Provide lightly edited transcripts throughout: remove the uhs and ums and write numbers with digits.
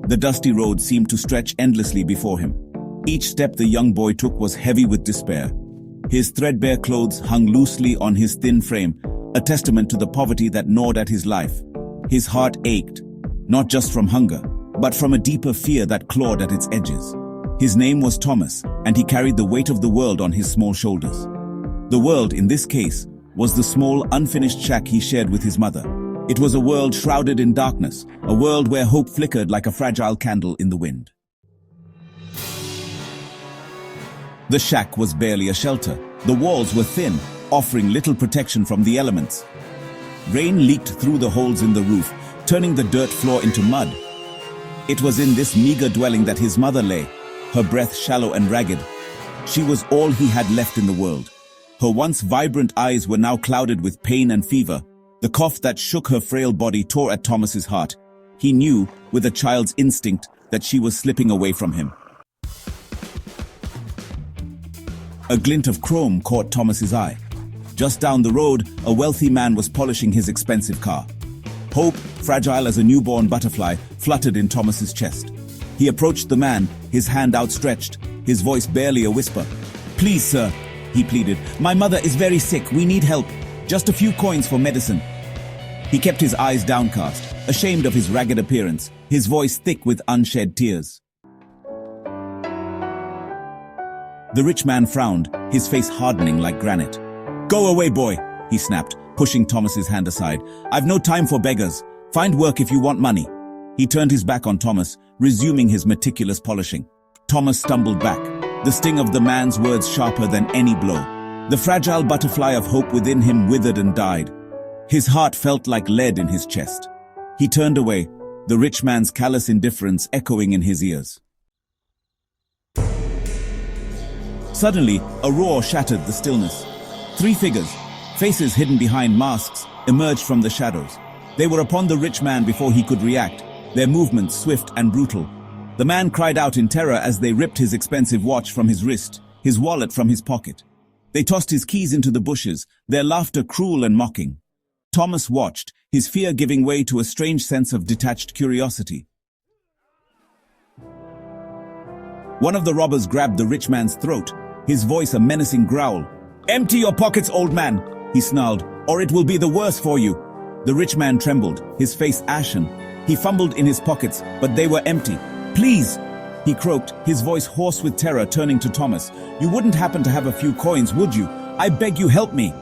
The dusty road seemed to stretch endlessly before him. Each step the young boy took was heavy with despair. His threadbare clothes hung loosely on his thin frame, a testament to the poverty that gnawed at his life. His heart ached, not just from hunger, but from a deeper fear that clawed at its edges. His name was Thomas, and he carried the weight of the world on his small shoulders. The world, in this case, was the small, unfinished shack he shared with his mother. It was a world shrouded in darkness, a world where hope flickered like a fragile candle in the wind. The shack was barely a shelter. The walls were thin, offering little protection from the elements. Rain leaked through the holes in the roof, turning the dirt floor into mud. It was in this meager dwelling that his mother lay, her breath shallow and ragged. She was all he had left in the world. Her once vibrant eyes were now clouded with pain and fever. The cough that shook her frail body tore at Thomas's heart. He knew, with a child's instinct, that she was slipping away from him. A glint of chrome caught Thomas's eye. Just down the road, a wealthy man was polishing his expensive car. Hope, fragile as a newborn butterfly, fluttered in Thomas's chest. He approached the man, his hand outstretched, his voice barely a whisper. "Please, sir," he pleaded. "My mother is very sick. We need help. Just a few coins for medicine." He kept his eyes downcast, ashamed of his ragged appearance, his voice thick with unshed tears. The rich man frowned, his face hardening like granite. "Go away, boy," he snapped, pushing Thomas's hand aside. "I've no time for beggars. Find work if you want money." He turned his back on Thomas, resuming his meticulous polishing. Thomas stumbled back, the sting of the man's words sharper than any blow. The fragile butterfly of hope within him withered and died. His heart felt like lead in his chest. He turned away, the rich man's callous indifference echoing in his ears. Suddenly, a roar shattered the stillness. 3 figures, faces hidden behind masks, emerged from the shadows. They were upon the rich man before he could react, their movements swift and brutal. The man cried out in terror as they ripped his expensive watch from his wrist, his wallet from his pocket. They tossed his keys into the bushes, their laughter cruel and mocking. Thomas watched, his fear giving way to a strange sense of detached curiosity. One of the robbers grabbed the rich man's throat, his voice a menacing growl. "Empty your pockets, old man," he snarled, "or it will be the worse for you." The rich man trembled, his face ashen. He fumbled in his pockets, but they were empty. "Please," he croaked, his voice hoarse with terror, turning to Thomas. "You wouldn't happen to have a few coins, would you? I beg you, help me."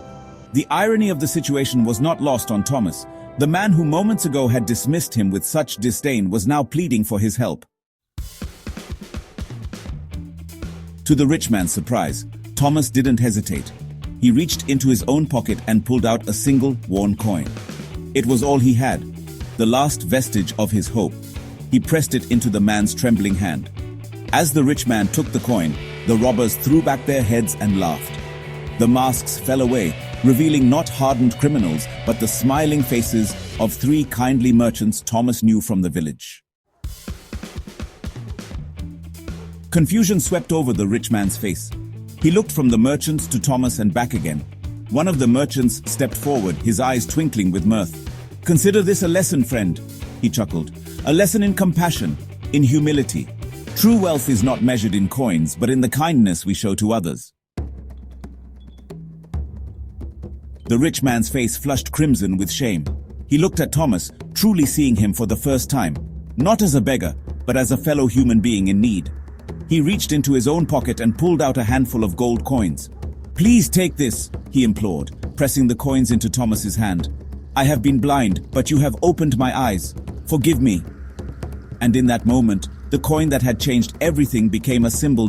The irony of the situation was not lost on Thomas. The man who moments ago had dismissed him with such disdain was now pleading for his help. To the rich man's surprise, Thomas didn't hesitate. He reached into his own pocket and pulled out a single worn coin. It was all he had, the last vestige of his hope. He pressed it into the man's trembling hand. As the rich man took the coin, the robbers threw back their heads and laughed. The masks fell away, revealing not hardened criminals, but the smiling faces of 3 kindly merchants Thomas knew from the village. Confusion swept over the rich man's face. He looked from the merchants to Thomas and back again. One of the merchants stepped forward, his eyes twinkling with mirth. "Consider this a lesson, friend," he chuckled. "A lesson in compassion, in humility. True wealth is not measured in coins, but in the kindness we show to others." The rich man's face flushed crimson with shame. He looked at Thomas, truly seeing him for the first time, not as a beggar, but as a fellow human being in need. He reached into his own pocket and pulled out a handful of gold coins. "Please take this," he implored, pressing the coins into Thomas's hand. "I have been blind, but you have opened my eyes. Forgive me." And in that moment, the coin that had changed everything became a symbol